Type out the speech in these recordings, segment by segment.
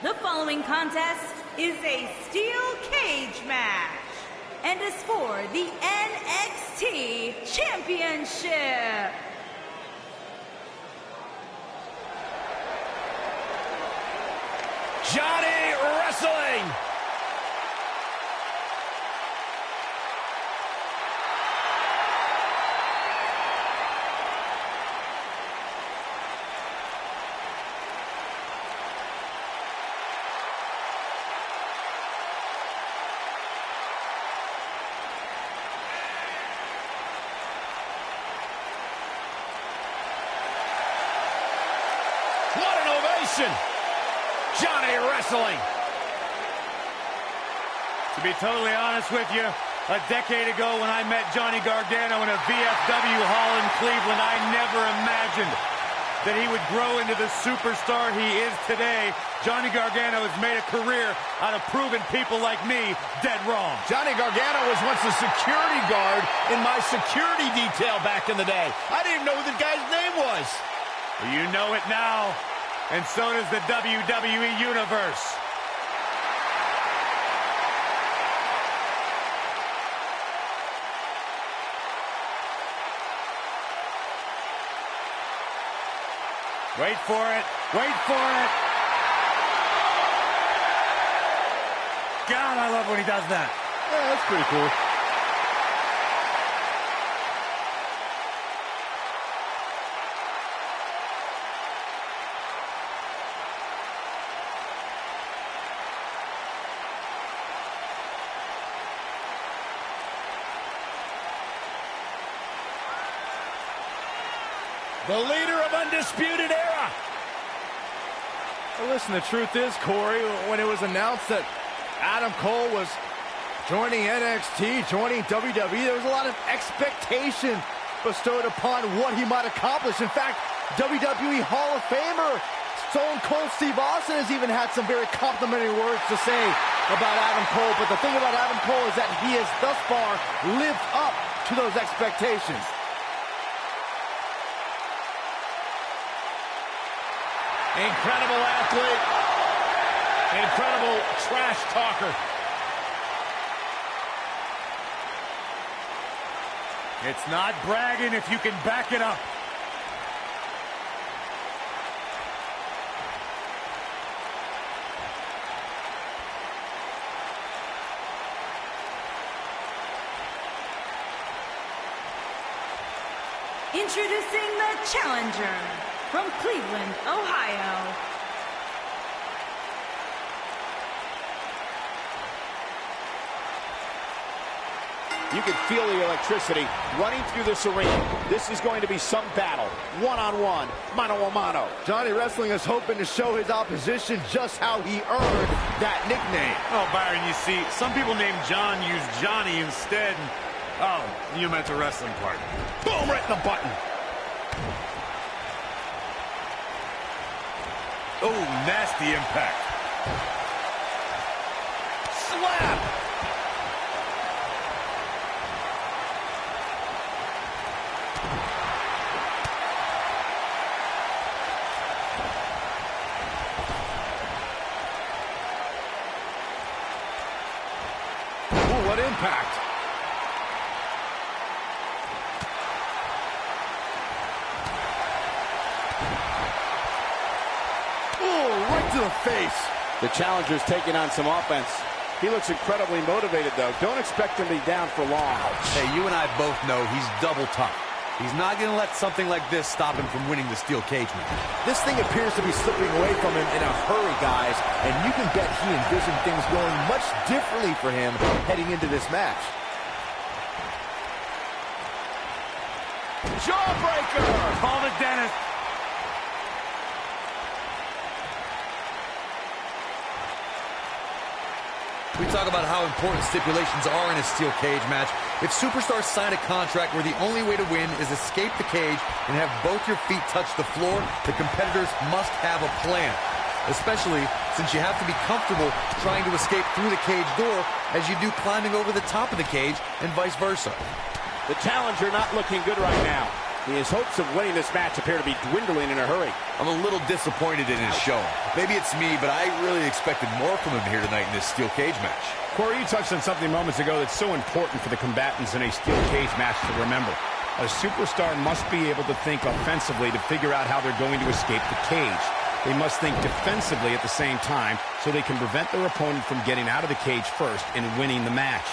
The following contest is a steel cage match and is for the NXT Championship. Johnny Wrestling. What an ovation! Johnny Wrestling. To be totally honest with you, a decade ago when I met Johnny Gargano in a VFW hall in Cleveland, I never imagined that he would grow into the superstar he is today. Johnny Gargano has made a career out of proving people like me dead wrong. Johnny Gargano was once a security guard in my security detail back in the day. I didn't even know who the guy's name was. You know it now, and so does the WWE Universe. Wait for it. Wait for it. God, I love when he does that. Yeah, that's pretty cool. The leader of Undisputed Era. Well, listen, the truth is, Corey, when it was announced that Adam Cole was joining NXT, joining WWE, there was a lot of expectation bestowed upon what he might accomplish. In fact, WWE Hall of Famer Stone Cold Steve Austin has even had some very complimentary words to say about Adam Cole. But the thing about Adam Cole is that he has thus far lived up to those expectations. Incredible athlete. Incredible trash talker. It's not bragging if you can back it up. Introducing the challenger from Cleveland, Ohio. You can feel the electricity running through this arena. This is going to be some battle. One-on-one, mano-a-mano. Johnny Wrestling is hoping to show his opposition just how he earned that nickname. Oh, Byron, you see, some people named John use Johnny instead. Oh, you meant the wrestling part. Boom, right in the button. Oh, nasty impact. Slap. Ooh, what impact. To the face. The challenger's taking on some offense. He looks incredibly motivated, though. Don't expect him to be down for long. Hey, you and I both know he's double tough. He's not going to let something like this stop him from winning the steel cage match. This thing appears to be slipping away from him in a hurry, guys, and you can bet he envisioned things going much differently for him heading into this match. Jawbreaker! Call the dentist. We talk about how important stipulations are in a steel cage match. If superstars sign a contract where the only way to win is escape the cage and have both your feet touch the floor, the competitors must have a plan. Especially since you have to be comfortable trying to escape through the cage door as you do climbing over the top of the cage and vice versa. The challenger not looking good right now. His hopes of winning this match appear to be dwindling in a hurry. I'm a little disappointed in his showing. Maybe it's me, but I really expected more from him here tonight in this steel cage match. Corey, you touched on something moments ago that's so important for the combatants in a steel cage match to remember. A superstar must be able to think offensively to figure out how they're going to escape the cage. They must think defensively at the same time so they can prevent their opponent from getting out of the cage first and winning the match.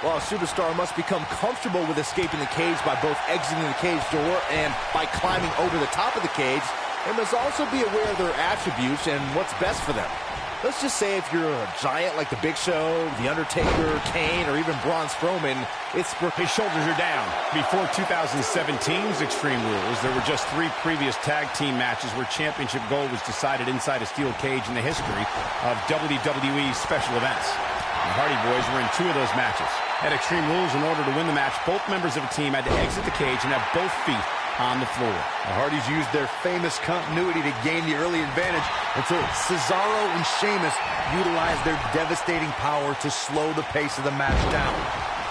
Well, a superstar must become comfortable with escaping the cage by both exiting the cage door and by climbing over the top of the cage. They must also be aware of their attributes and what's best for them. Let's just say if you're a giant like The Big Show, The Undertaker, Kane, or even Braun Strowman, it's... His shoulders are down. Before 2017's Extreme Rules, there were just 3 previous tag team matches where championship gold was decided inside a steel cage in the history of WWE special events. The Hardy Boys were in 2 of those matches. At Extreme Rules, in order to win the match, both members of a team had to exit the cage and have both feet on the floor. The Hardys used their famous continuity to gain the early advantage until Cesaro and Sheamus utilized their devastating power to slow the pace of the match down.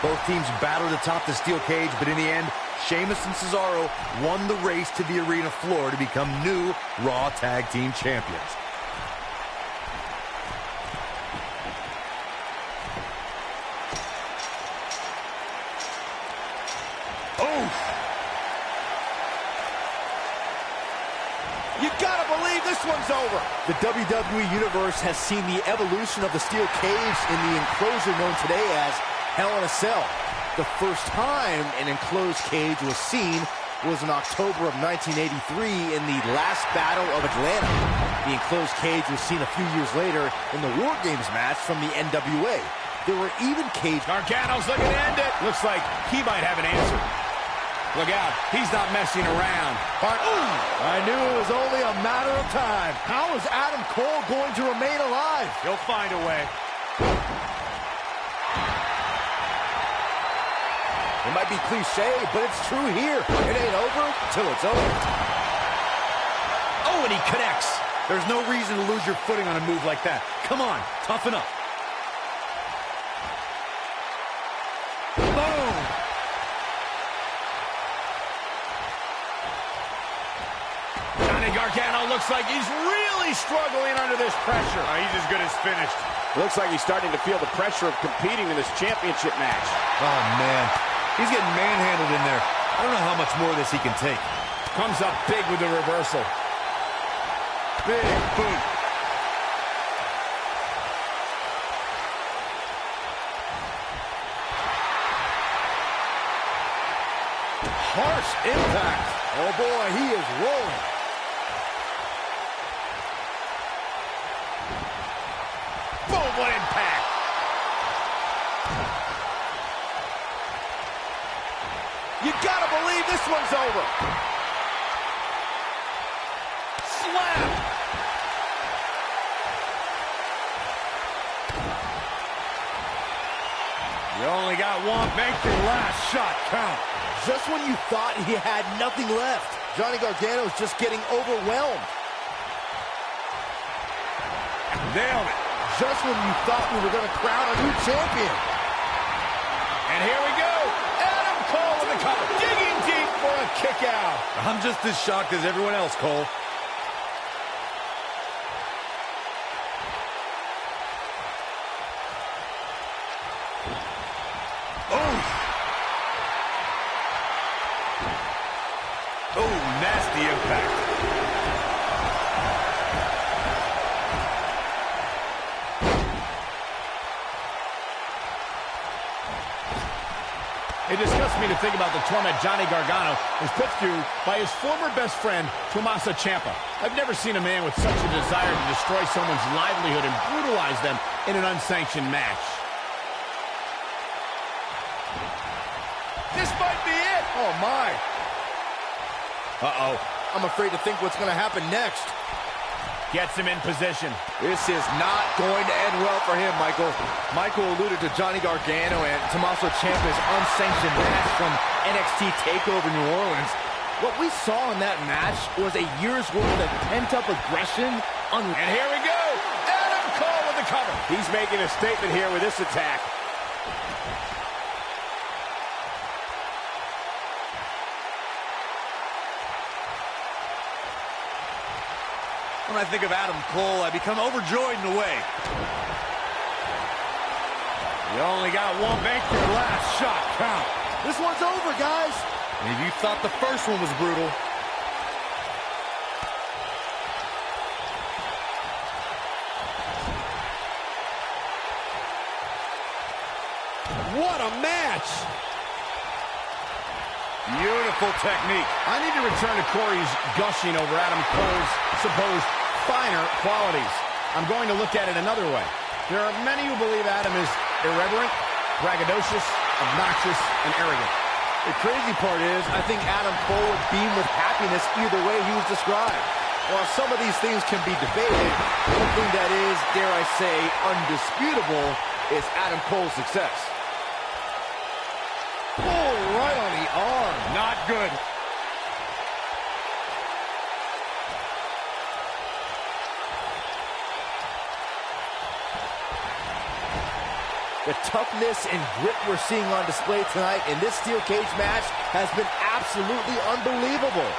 Both teams battled atop the steel cage, but in the end, Sheamus and Cesaro won the race to the arena floor to become new Raw Tag Team Champions. You gotta believe this one's over. The WWE Universe has seen the evolution of the steel cage in the enclosure known today as Hell in a Cell. The first time an enclosed cage was seen was in October of 1983 in the last Battle of Atlanta. The enclosed cage was seen a few years later in the War Games match from the NWA. There were even cage... Gargano's looking to end it. Looks like he might have an answer. Look out, he's not messing around. I knew it was only a matter of time. How is Adam Cole going to remain alive? He'll find a way. It might be cliche, but it's true here. It ain't over till it's over. Oh, and he connects. There's no reason to lose your footing on a move like that. Come on, toughen up. Boom! Johnny Gargano looks like he's really struggling under this pressure. He's as good as finished. Looks like he's starting to feel the pressure of competing in this championship match. Oh, man. He's getting manhandled in there. I don't know how much more of this he can take. Comes up big with the reversal. Big boot. Harsh impact. Oh boy, he is rolling. Boom, what impact. You gotta believe this one's over. Slam. You only got one. Make your last shot count. Just when you thought he had nothing left, Johnny Gargano's just getting overwhelmed. Nailed it. Just when you thought we were going to crown a new champion. And here we go. Adam Cole with the cover. Digging deep for a kick out. I'm just as shocked as everyone else, Cole. Oh, nasty impact. It disgusts me to think about the torment Johnny Gargano is put through by his former best friend, Tommaso Ciampa. I've never seen a man with such a desire to destroy someone's livelihood and brutalize them in an unsanctioned match. This might be it. Oh, my. Uh-oh. I'm afraid to think what's going to happen next. Gets him in position. This is not going to end well for him, Michael. Michael alluded to Johnny Gargano and Tommaso Ciampa's unsanctioned match from NXT Takeover New Orleans. What we saw in that match was a year's worth of pent-up aggression. And here we go. Adam Cole with the cover. He's making a statement here with this attack. When I think of Adam Cole, I become overjoyed in a way. You only got one. Make your last shot count. This one's over, guys. Maybe you thought the first one was brutal. What a match! Beautiful technique. I need to return to Corey's gushing over Adam Cole's supposed finer qualities. I'm going to look at it another way. There are many who believe Adam is irreverent, braggadocious, obnoxious, and arrogant. The crazy part is, I think Adam Cole would beam with happiness either way he was described. While some of these things can be debated, one thing that is, dare I say, undisputable is Adam Cole's success. Oh, right on the arm. Not good. The toughness and grit we're seeing on display tonight in this steel cage match has been absolutely unbelievable.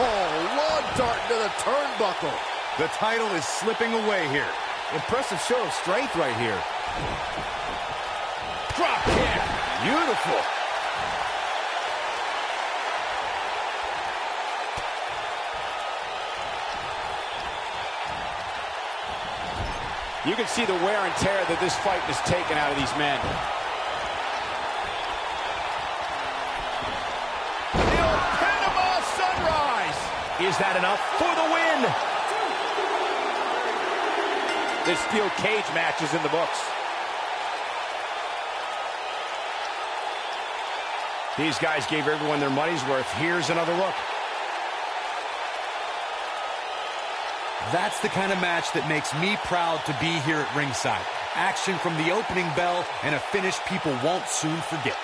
Oh, long dart to the turnbuckle. The title is slipping away here. Impressive show of strength right here. Drop kick. Beautiful. You can see the wear and tear that this fight has taken out of these men. The old Panama Sunrise. Is that enough for the win? This steel cage match is in the books. These guys gave everyone their money's worth. Here's another look. That's the kind of match that makes me proud to be here at ringside. Action from the opening bell and a finish people won't soon forget.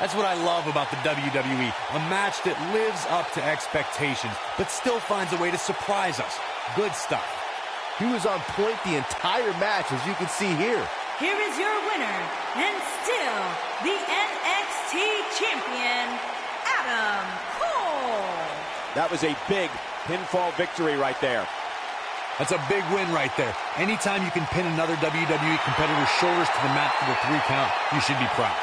That's what I love about the WWE. A match that lives up to expectations, but still finds a way to surprise us. Good stuff. He was on point the entire match, as you can see here. Here is your winner, and still the NXT Champion, Adam Cole. That was a big pinfall victory right there. That's a big win right there. Anytime you can pin another WWE competitor's shoulders to the mat for the 3 count, you should be proud.